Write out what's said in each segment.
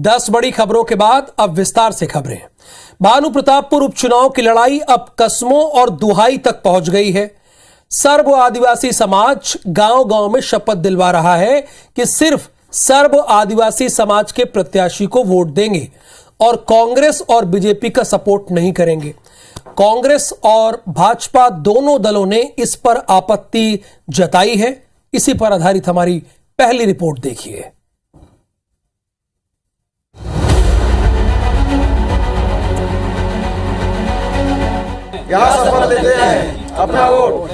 10 बड़ी खबरों के बाद अब विस्तार से खबरें। भानु प्रतापपुर उपचुनाव की लड़ाई अब कस्मों और दुहाई तक पहुंच गई है। सर्व आदिवासी समाज गांव-गांव में शपथ दिलवा रहा है कि सिर्फ सर्व आदिवासी समाज के प्रत्याशी को वोट देंगे और कांग्रेस और बीजेपी का सपोर्ट नहीं करेंगे। कांग्रेस और भाजपा दोनों दलों ने इस पर आपत्ति जताई है। इसी पर आधारित हमारी पहली रिपोर्ट देखिए। यहाँ शपथ लेते हैं अपना वोट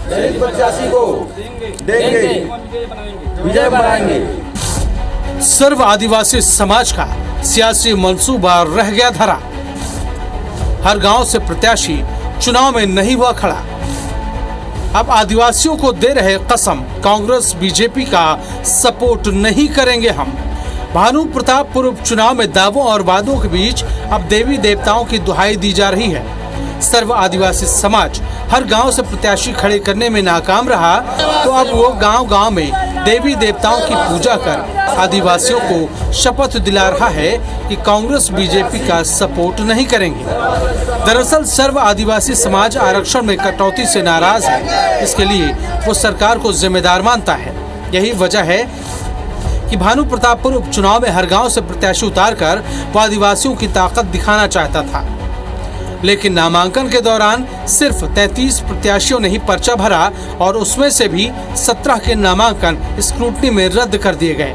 दलित प्रत्याशी को देंगे, विजय बनाएंगे। सर्व आदिवासी समाज का सियासी मंसूबा रह गया धरा। हर गांव से प्रत्याशी चुनाव में नहीं हुआ खड़ा। अब आदिवासियों को दे रहे कसम, कांग्रेस बीजेपी का सपोर्ट नहीं करेंगे हम। भानु प्रतापपुर उपचुनाव में दावों और वादों के बीच अब देवी देवताओं की दुहाई दी जा रही है। सर्व आदिवासी समाज हर गांव से प्रत्याशी खड़े करने में नाकाम रहा तो अब वो गांव-गांव में देवी देवताओं की पूजा कर आदिवासियों को शपथ दिला रहा है कि कांग्रेस बीजेपी का सपोर्ट नहीं करेंगे। दरअसल सर्व आदिवासी समाज आरक्षण में कटौती से नाराज है। इसके लिए वो सरकार को जिम्मेदार मानता है। यही वजह है कि भानु प्रतापपुर उपचुनाव में हर गांव से प्रत्याशी उतारकर वो आदिवासियों की ताकत दिखाना चाहता था, लेकिन नामांकन के दौरान सिर्फ 33 प्रत्याशियों ने ही पर्चा भरा और उसमें से भी 17 के नामांकन स्क्रूटनी में रद्द कर दिए गए।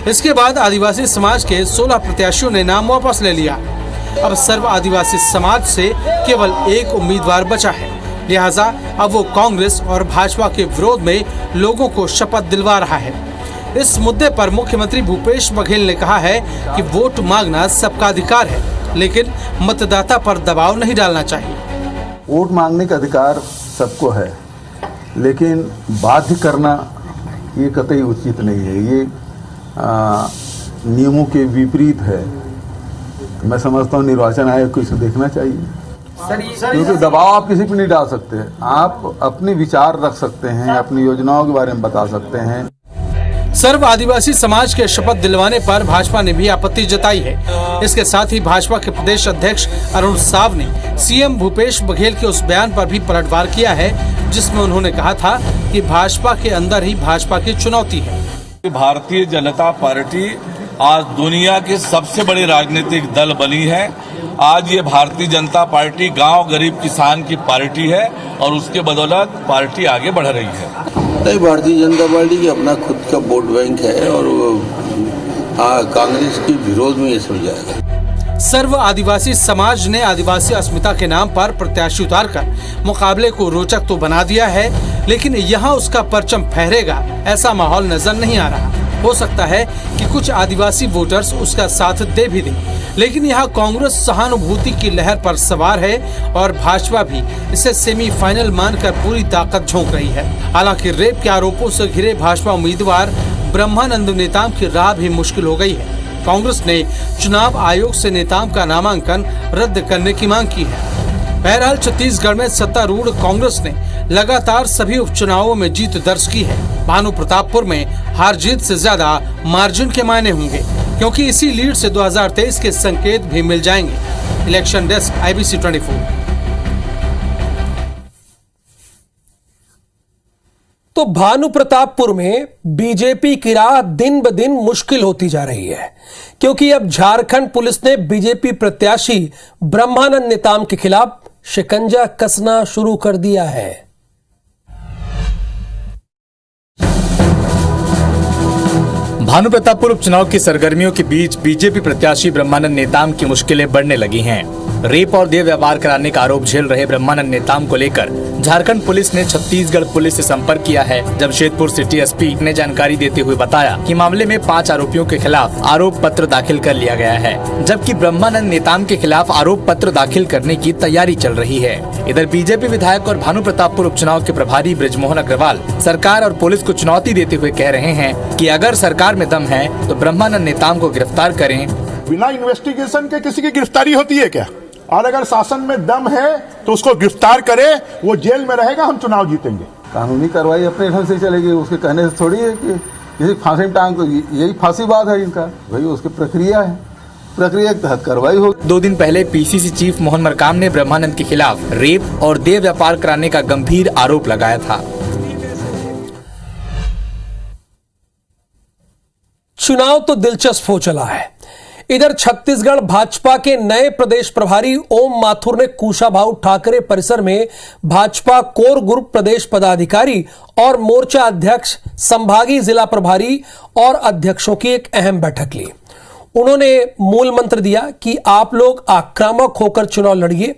इसके बाद आदिवासी समाज के 16 प्रत्याशियों ने नाम वापस ले लिया। अब सर्व आदिवासी समाज से केवल एक उम्मीदवार बचा है, लिहाजा अब वो कांग्रेस और भाजपा के विरोध में लोगों को शपथ दिलवा रहा है। इस मुद्दे पर मुख्यमंत्री भूपेश बघेल ने कहा है कि वोट मांगना सबका अधिकार है, लेकिन मतदाता पर दबाव नहीं डालना चाहिए। वोट मांगने का अधिकार सबको है, लेकिन बाध्य करना ये कतई उचित नहीं है। ये नियमों के विपरीत है। मैं समझता हूँ निर्वाचन आयोग को इसे देखना चाहिए, क्योंकि दबाव आप किसी पर नहीं डाल सकते। आप अपने विचार रख सकते हैं, अपनी योजनाओं के बारे में बता सकते हैं। सर्व आदिवासी समाज के शपथ दिलवाने पर भाजपा ने भी आपत्ति जताई है। इसके साथ ही भाजपा के प्रदेश अध्यक्ष अरुण साव ने सीएम भूपेश बघेल के उस बयान पर भी पलटवार किया है, जिसमें उन्होंने कहा था कि भाजपा के अंदर ही भाजपा की चुनौती है। भारतीय जनता पार्टी आज दुनिया के सबसे बड़े राजनीतिक दल बनी है। आज ये भारतीय जनता पार्टी गांव गरीब किसान की पार्टी है और उसके बदौलत पार्टी आगे बढ़ रही है। भारतीय जनता पार्टी की अपना खुद का वोट बैंक है और कांग्रेस के विरोध में ये सब जाएगा। सर्व आदिवासी समाज ने आदिवासी अस्मिता के नाम पर प्रत्याशी उतारकर मुकाबले को रोचक तो बना दिया है, लेकिन यहाँ उसका परचम फहरेगा ऐसा माहौल नजर नहीं आ रहा। हो सकता है कि कुछ आदिवासी वोटर्स उसका साथ दे भी दें, लेकिन यहाँ कांग्रेस सहानुभूति की लहर पर सवार है और भाजपा भी इसे सेमीफाइनल मानकर पूरी ताकत झोंक रही है। हालांकि रेप के आरोपों से घिरे भाजपा उम्मीदवार ब्रह्मानंद नेताम की राह भी मुश्किल हो गई है। कांग्रेस ने चुनाव आयोग से नेताम का नामांकन रद्द करने की मांग की है। बहरहाल छत्तीसगढ़ में सत्तारूढ़ कांग्रेस ने लगातार सभी उपचुनावों में जीत दर्ज की है। भानु प्रतापपुर में हार जीत से ज्यादा मार्जिन के मायने होंगे, क्योंकि इसी लीड से 2023 के संकेत भी मिल जाएंगे। Election desk IBC 24। तो भानु प्रतापपुर में बीजेपी की राह दिन ब दिन मुश्किल होती जा रही है, क्योंकि अब झारखंड पुलिस ने बीजेपी प्रत्याशी ब्रह्मानंद नेताम के खिलाफ शिकंजा कसना शुरू कर दिया है। भानु प्रतापपुर उपचुनाव की सरगर्मियों के बीच बीजेपी प्रत्याशी ब्रह्मानंद नेताम की मुश्किलें बढ़ने लगी हैं। रेप और देह व्यवहार कराने का आरोप झेल रहे ब्रह्मानंद नेताम को लेकर झारखंड पुलिस ने छत्तीसगढ़ पुलिस से संपर्क किया है। जमशेदपुर सिटी एसपी ने जानकारी देते हुए बताया कि मामले में 5 आरोपियों के खिलाफ आरोप पत्र दाखिल कर लिया गया है, जबकि ब्रह्मानंद नेताम के खिलाफ आरोप पत्र दाखिल करने की तैयारी चल रही है। इधर बीजेपी विधायक और भानु प्रतापपुर उपचुनाव के प्रभारी बृजमोहन अग्रवाल सरकार और पुलिस को चुनौती देते हुए कह रहे हैं कि अगर सरकार में दम है तो ब्रह्मानंद नेताम को गिरफ्तार करें। बिना इन्वेस्टिगेशन के किसी की गिरफ्तारी होती है क्या? और अगर शासन में दम है तो उसको गिरफ्तार करे, वो जेल में रहेगा, हम चुनाव जीतेंगे। कानूनी कार्रवाई अपने ढंग से चलेगी, उसके कहने से थोड़ी है कि किसी फांसी में टांग, तो यही फांसीवाद है इनका। भाई उसकी प्रक्रिया है, प्रक्रिया के तहत कार्रवाई हो। 2 दिन पहले पीसीसी चीफ मोहन मरकाम ने ब्रह्मानंद के खिलाफ रेप और देह व्यापार कराने का गंभीर आरोप लगाया था। चुनाव तो दिलचस्प हो चला है। इधर छत्तीसगढ़ भाजपा के नए प्रदेश प्रभारी ओम माथुर ने कुशाभाऊ ठाकरे परिसर में भाजपा कोर ग्रुप प्रदेश पदाधिकारी और मोर्चा अध्यक्ष, संभागीय जिला प्रभारी और अध्यक्षों की एक अहम बैठक ली। उन्होंने मूल मंत्र दिया कि आप लोग आक्रामक होकर चुनाव लड़िए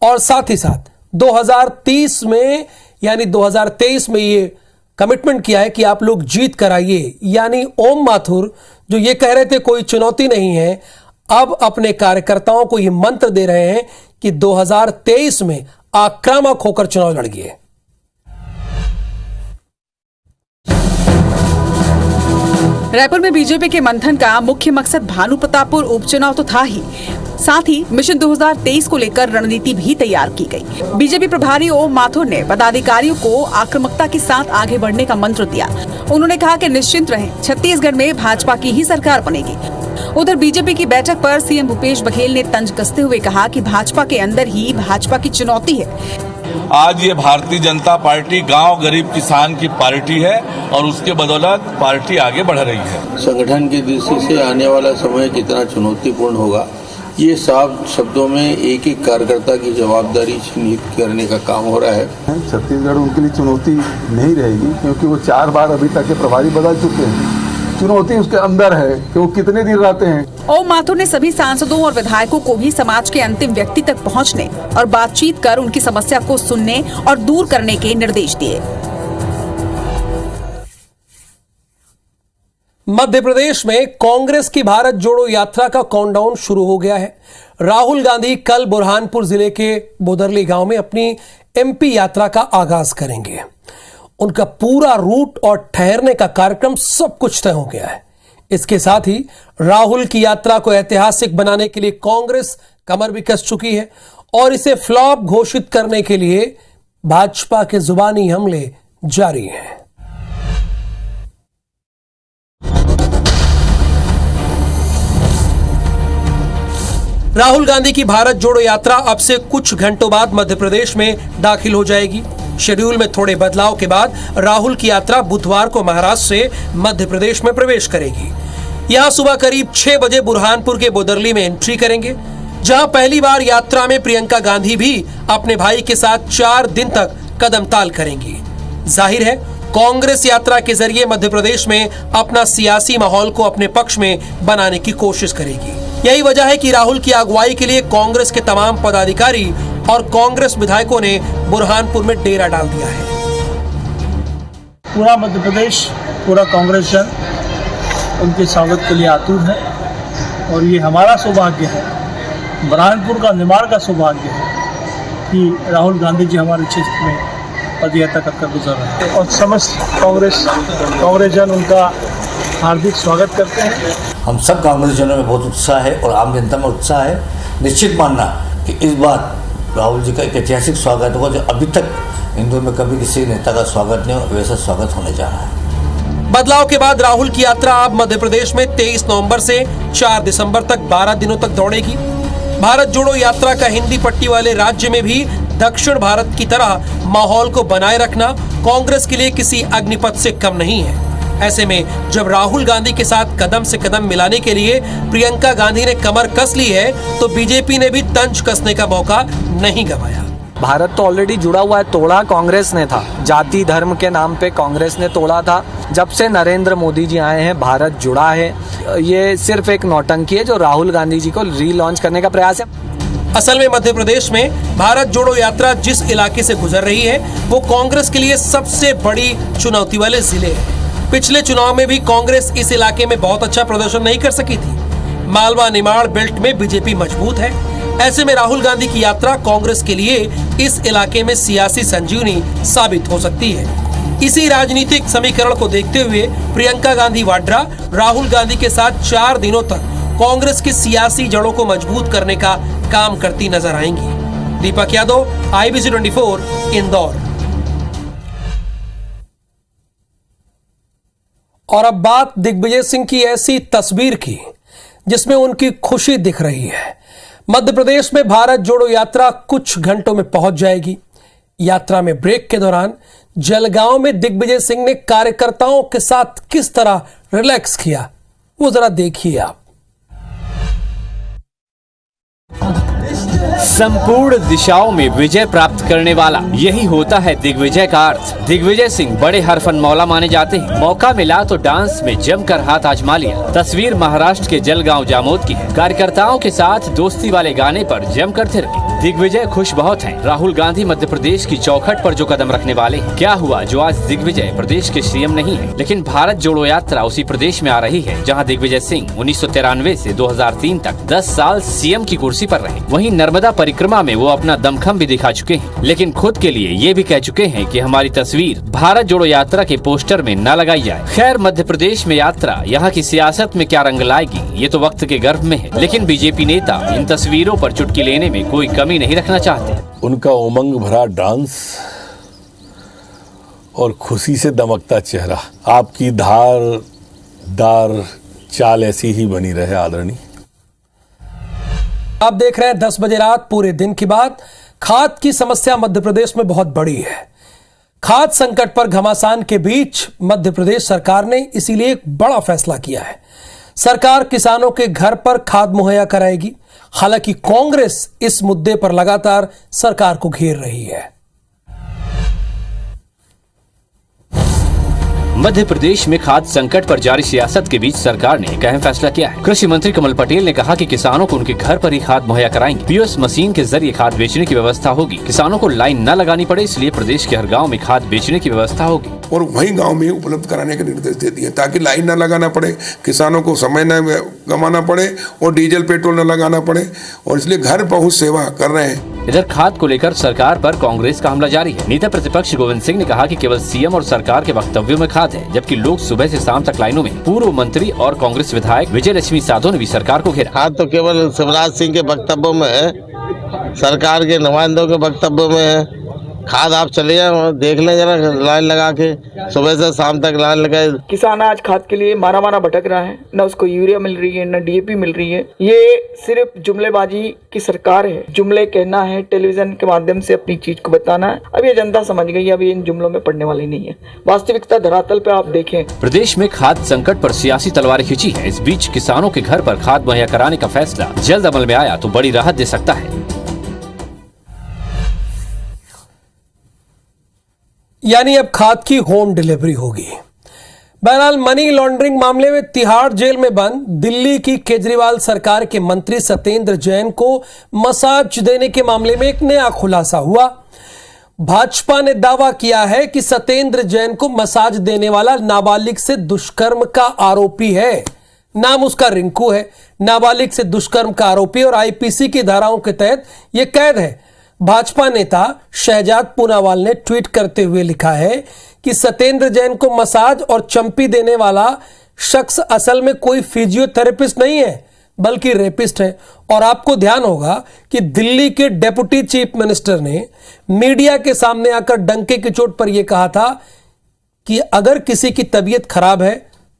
और साथ ही साथ 2030 में यानी 2023 में ये कमिटमेंट किया है कि आप लोग जीत कराइए। यानी ओम माथुर जो ये कह रहे थे कोई चुनौती नहीं है, अब अपने कार्यकर्ताओं को ये मंत्र दे रहे हैं कि 2023 में आक्रामक होकर चुनाव लड़िए। रायपुर में बीजेपी के मंथन का मुख्य मकसद भानु प्रतापपुर उपचुनाव तो था ही, साथ ही मिशन 2023 को लेकर रणनीति भी तैयार की गई। बीजेपी प्रभारी ओम माथुर ने पदाधिकारियों को आक्रामकता के साथ आगे बढ़ने का मंत्र दिया। उन्होंने कहा कि निश्चिंत रहें, छत्तीसगढ़ में भाजपा की ही सरकार बनेगी। उधर बीजेपी की बैठक पर सीएम भूपेश बघेल ने तंज कसते हुए कहा कि भाजपा के अंदर ही भाजपा की चुनौती है। आज ये भारतीय जनता पार्टी गांव गरीब किसान की पार्टी है और उसके बदौलत पार्टी आगे बढ़ रही है। संगठन की दृष्टि से आने वाला समय कितना चुनौतीपूर्ण होगा, ये साफ शब्दों में एक एक कार्यकर्ता की जवाबदारी चिन्हित करने का काम हो रहा है। छत्तीसगढ़ उनके लिए चुनौती नहीं रहेगी, क्योंकि वो 4 बार अभी तक के प्रभारी बदल चुके हैं। चुनौती उसके अंदर है कि वो कितने दिन रहते हैं। ओम माथुर ने सभी सांसदों और विधायकों को भी समाज के अंतिम व्यक्ति तक पहुंचने और बातचीत कर उनकी समस्या को सुनने और दूर करने के निर्देश दिए। मध्य प्रदेश में कांग्रेस की भारत जोड़ो यात्रा का काउंटडाउन शुरू हो गया है। राहुल गांधी कल बुरहानपुर जिले के बोदरली गांव में अपनी एमपी यात्रा का आगाज करेंगे। उनका पूरा रूट और ठहरने का कार्यक्रम सब कुछ तय हो गया है। इसके साथ ही राहुल की यात्रा को ऐतिहासिक बनाने के लिए कांग्रेस कमर भी कस चुकी है और इसे फ्लॉप घोषित करने के लिए भाजपा के जुबानी हमले जारी हैं। राहुल गांधी की भारत जोड़ो यात्रा अब से कुछ घंटों बाद मध्य प्रदेश में दाखिल हो जाएगी। शेड्यूल में थोड़े बदलाव के बाद राहुल की यात्रा बुधवार को महाराष्ट्र से मध्य प्रदेश में प्रवेश करेगी। यहां सुबह करीब 6 बजे बुरहानपुर के बोदरली में एंट्री करेंगे, जहां पहली बार यात्रा में प्रियंका गांधी भी अपने भाई के साथ 4 दिन तक कदम ताल करेंगी। जाहिर है कांग्रेस यात्रा के जरिए मध्य प्रदेश में अपना सियासी माहौल को अपने पक्ष में बनाने की कोशिश करेगी। यही वजह है कि राहुल की अगुवाई के लिए कांग्रेस के तमाम पदाधिकारी और कांग्रेस विधायकों ने बुरहानपुर में डेरा डाल दिया है। पूरा मध्य प्रदेश, पूरा कांग्रेस जन उनके स्वागत के लिए आतुर है और ये हमारा सौभाग्य है, बुरहानपुर का निमाड़ का सौभाग्य है कि राहुल गांधी जी हमारे क्षेत्र में पदयात्रा कर गुजर रहे हैं और समस्त कांग्रेस जन उनका हार्दिक स्वागत करते हैं। हम सब कांग्रेस जनों में बहुत उत्साह है और आम जनता में उत्साह है। निश्चित मानना कि इस बार राहुल जी का एक ऐतिहासिक स्वागत होगा, जो अभी तक हिंदुओं में कभी किसी नेता का स्वागत नहीं हो, वैसा स्वागत होने जा रहा है। बदलाव के बाद राहुल की यात्रा अब मध्य प्रदेश में 23 नवंबर से 4 दिसंबर तक 12 दिनों तक दौड़ेगी। भारत जोड़ो यात्रा का हिंदी पट्टी वाले राज्य में भी दक्षिण भारत की तरह माहौल को बनाए रखना कांग्रेस के लिए किसी अग्निपथ से कम नहीं है। ऐसे में जब राहुल गांधी के साथ कदम से कदम मिलाने के लिए प्रियंका गांधी ने कमर कस ली है, तो बीजेपी ने भी तंज कसने का मौका नहीं गंवाया। भारत तो ऑलरेडी जुड़ा हुआ है, तोड़ा कांग्रेस ने था, जाति धर्म के नाम पे कांग्रेस ने तोड़ा था। जब से नरेंद्र मोदी जी आए हैं भारत जुड़ा है। ये सिर्फ एक नौटंकी है जो राहुल गांधी जी को रीलॉन्च करने का प्रयास है। असल में मध्य प्रदेश में भारत जोड़ो यात्रा जिस इलाके से गुजर रही है वो कांग्रेस के लिए सबसे बड़ी चुनौती वाले जिले हैं। पिछले चुनाव में भी कांग्रेस इस इलाके में बहुत अच्छा प्रदर्शन नहीं कर सकी थी। मालवा निमाड़ बेल्ट में बीजेपी मजबूत है। ऐसे में राहुल गांधी की यात्रा कांग्रेस के लिए इस इलाके में सियासी संजीवनी साबित हो सकती है। इसी राजनीतिक समीकरण को देखते हुए प्रियंका गांधी वाड्रा राहुल गांधी के साथ 4 दिनों तक कांग्रेस की सियासी जड़ों को मजबूत करने का काम करती नजर आएंगी। दीपक यादव, IBC 24, इंदौर। और अब बात दिग्विजय सिंह की ऐसी तस्वीर की जिसमें उनकी खुशी दिख रही है। मध्य प्रदेश में भारत जोड़ो यात्रा कुछ घंटों में पहुंच जाएगी। यात्रा में ब्रेक के दौरान जलगांव में दिग्विजय सिंह ने कार्यकर्ताओं के साथ किस तरह रिलैक्स किया, वो जरा देखिए आप। संपूर्ण दिशाओं में विजय प्राप्त करने वाला, यही होता है दिग्विजय का अर्थ। दिग्विजय सिंह बड़े हरफन मौला माने जाते हैं। मौका मिला तो डांस में जमकर हाथ आजमा लिया। तस्वीर महाराष्ट्र के जलगांव जामोद की है। कार्यकर्ताओं के साथ दोस्ती वाले गाने पर जमकर थिरके। दिग्विजय खुश बहुत हैं। राहुल गांधी मध्य प्रदेश की चौखट पर जो कदम रखने वाले हैं। क्या हुआ जो आज दिग्विजय प्रदेश के सीएम नहीं है, लेकिन भारत जोड़ो यात्रा उसी प्रदेश में आ रही है जहां दिग्विजय सिंह 1993 से 2003 तक 10 साल सीएम की कुर्सी पर रहे। वहीं नर्मदा परिक्रमा में वो अपना दमखम भी दिखा चुके हैं, लेकिन खुद के लिए ये भी कह चुके हैं कि हमारी तस्वीर भारत जोड़ो यात्रा के पोस्टर में न लगाई जाए। खैर, मध्य प्रदेश में यात्रा यहाँ की सियासत में क्या रंग लाएगी ये तो वक्त के गर्भ में है, लेकिन बीजेपी नेता इन तस्वीरों पर चुटकी लेने में कोई कमी नहीं रखना चाहते। उनका उमंग भरा डांस और खुशी से दमकता चेहरा, आपकी धारदार चाल ऐसी ही बनी रहे आदरणीय। आप देख रहे हैं 10 बजे रात। पूरे दिन की बात। खाद की समस्या मध्य प्रदेश में बहुत बड़ी है। खाद संकट पर घमासान के बीच मध्य प्रदेश सरकार ने इसीलिए एक बड़ा फैसला किया है। सरकार किसानों के घर पर खाद मुहैया कराएगी। हालांकि कांग्रेस इस मुद्दे पर लगातार सरकार को घेर रही है। मध्य प्रदेश में खाद्य संकट पर जारी सियासत के बीच सरकार ने एक अहम फैसला किया है। कृषि मंत्री कमल पटेल ने कहा कि किसानों को उनके घर पर ही खाद मुहैया कराएंगे। पीओएस मशीन के जरिए खाद बेचने की व्यवस्था होगी। किसानों को लाइन न लगानी पड़े, इसलिए प्रदेश के हर गांव में खाद बेचने की व्यवस्था होगी और वहीं गांव में उपलब्ध कराने के निर्देश दे दिए ताकि लाइन न लगाना पड़े, किसानों को समय न गंवाना पड़े और डीजल पेट्रोल न लगाना पड़े, और इसलिए घर पहुँच सेवा कर रहे हैं। इधर खाद को लेकर सरकार पर कांग्रेस का हमला जारी है। नेता प्रतिपक्ष गोविंद सिंह ने कहा कि केवल सीएम और सरकार के वक्तव्यों में खाद है, जबकि लोग सुबह से शाम तक लाइनों में। पूर्व मंत्री और कांग्रेस विधायक विजय लक्ष्मी साधो ने भी सरकार को घेरा। खाद तो केवल शिवराज सिंह के वक्तव्यों में है, सरकार के नुमाइंदों के वक्तव्यों में है। खाद आप चले जाए देख लें जरा, लाइन लगा के सुबह से शाम तक लाइन लगाए। किसान आज खाद के लिए मारा मारा भटक रहा है, न उसको यूरिया मिल रही है न डीएपी मिल रही है। ये सिर्फ जुमलेबाजी की सरकार है। जुमले कहना है, टेलीविजन के माध्यम से अपनी चीज को बताना है। अब ये जनता समझ गई है, अब ये इन जुमलों में पड़ने वाली नहीं है। वास्तविकता धरातल पे आप देखें। प्रदेश में खाद संकट पर सियासी तलवारें खींची है। इस बीच किसानों के घर पर खाद मुहैया कराने का फैसला जल्द अमल में आया तो बड़ी राहत दे सकता है। यानी अब खाद की होम डिलीवरी होगी। बहरहाल, मनी लॉन्ड्रिंग मामले में तिहाड़ जेल में बंद दिल्ली की केजरीवाल सरकार के मंत्री सत्येंद्र जैन को मसाज देने के मामले में एक नया खुलासा हुआ। भाजपा ने दावा किया है कि सत्येंद्र जैन को मसाज देने वाला नाबालिग से दुष्कर्म का आरोपी है। नाम उसका रिंकू है। नाबालिग से दुष्कर्म का आरोपी और आईपीसी की धाराओं के तहत यह कैद है। भाजपा नेता शहजाद पूनावाल ने ट्वीट करते हुए लिखा है कि सत्येंद्र जैन को मसाज और चंपी देने वाला शख्स असल में कोई फिजियोथेरेपिस्ट नहीं है बल्कि रेपिस्ट है। और आपको ध्यान होगा कि दिल्ली के डेप्यूटी चीफ मिनिस्टर ने मीडिया के सामने आकर डंके की चोट पर यह कहा था कि अगर किसी की तबीयत खराब है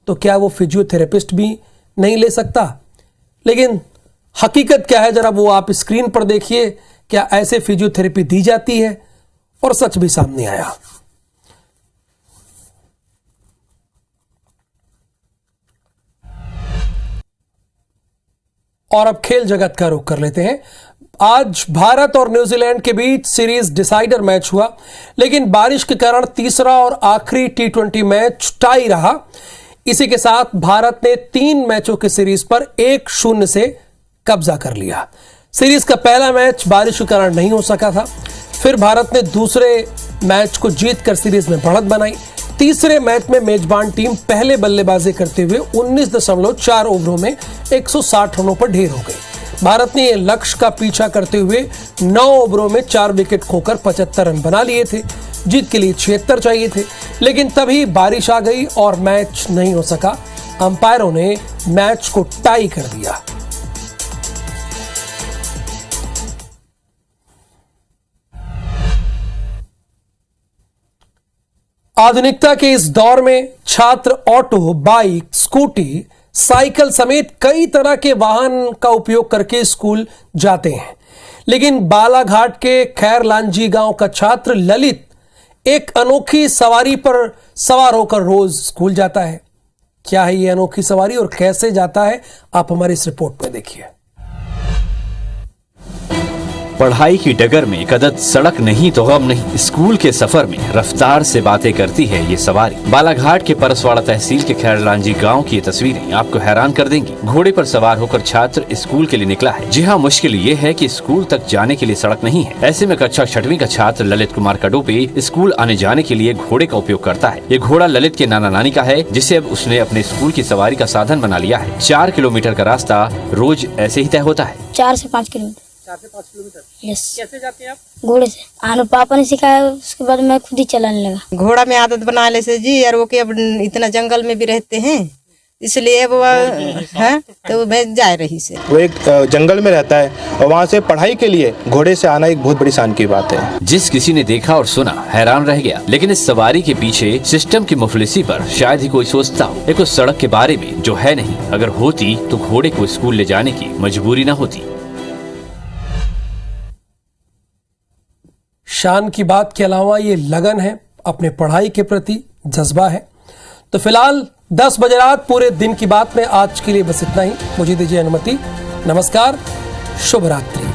तो क्या वो फिजियोथेरेपिस्ट भी नहीं ले सकता। लेकिन हकीकत क्या है जरा वो आप स्क्रीन पर देखिए। क्या ऐसे फिजियोथेरेपी दी जाती है? और सच भी सामने आया। और अब खेल जगत का रुख कर लेते हैं। आज भारत और न्यूजीलैंड के बीच सीरीज डिसाइडर मैच हुआ, लेकिन बारिश के कारण तीसरा और आखिरी T20 मैच टाई रहा। इसी के साथ भारत ने 3 मैचों की सीरीज पर 1-0 से कब्जा कर लिया। सीरीज का पहला मैच बारिश के कारण नहीं हो सका था। फिर भारत ने दूसरे मैच को जीतकर सीरीज में बढ़त बनाई। तीसरे मैच में मेजबान टीम पहले बल्लेबाजी करते हुए 19.4 ओवरों में 160 रनों पर ढेर हो गई। भारत ने यह लक्ष्य का पीछा करते हुए 9 ओवरों में 4 विकेट खोकर 75 रन बना लिए थे। जीत के लिए 76 चाहिए थे, लेकिन तभी बारिश आ गई और मैच नहीं हो सका। अंपायरों ने मैच को टाई कर दिया। आधुनिकता के इस दौर में छात्र ऑटो, बाइक, स्कूटी, साइकिल समेत कई तरह के वाहन का उपयोग करके स्कूल जाते हैं, लेकिन बालाघाट के खैरलांजी गांव का छात्र ललित एक अनोखी सवारी पर सवार होकर रोज स्कूल जाता है। क्या है ये अनोखी सवारी और कैसे जाता है, आप हमारी इस रिपोर्ट में देखिए। पढ़ाई की डगर में कदत सड़क नहीं तो गम नहीं, स्कूल के सफर में रफ्तार से बातें करती है ये सवारी। बालाघाट के परसवाड़ा तहसील के खैरलांजी गांव की ये तस्वीरें आपको हैरान कर देंगी। घोड़े पर सवार होकर छात्र स्कूल के लिए निकला है। जी हाँ, मुश्किल ये है कि स्कूल तक जाने के लिए सड़क नहीं है। ऐसे में कक्षा 6वीं का छात्र ललित कुमार कडोपे स्कूल आने जाने के लिए घोड़े का उपयोग करता है। ये घोड़ा ललित के नाना नानी का है, जिसे अब उसने अपने स्कूल की सवारी का साधन बना लिया है। 4 किलोमीटर का रास्ता रोज ऐसे ही तय होता है। 4 से 5 किलोमीटर। 4 से 5 किलोमीटर। यस। कैसे जाते हैं आप? घोड़े से। आने पापा ने सिखाया, उसके बाद मैं खुद ही चलाने लगा। घोड़ा में आदत बना ले से जी, और वो के अब इतना जंगल में भी रहते हैं, इसलिए वो है तो मैं जा रही से। वो एक जंगल में रहता है और वहाँ से पढ़ाई के लिए घोड़े से आना एक बहुत बड़ी शान की बात है। जिस किसी ने देखा और सुना हैरान रह गया। लेकिन इस सवारी के पीछे सिस्टम की मुफलिसी पर शायद ही कोई सोचता हो। एक उस सड़क के बारे में जो है नहीं, अगर होती तो घोड़े को स्कूल ले जाने की मजबूरी न होती। शान की बात के अलावा ये लगन है, अपने पढ़ाई के प्रति जज्बा है। तो फिलहाल 10 बजे रात पूरे दिन की बात में आज के लिए बस इतना ही। मुझे दीजिए अनुमति। नमस्कार, शुभ रात्रि।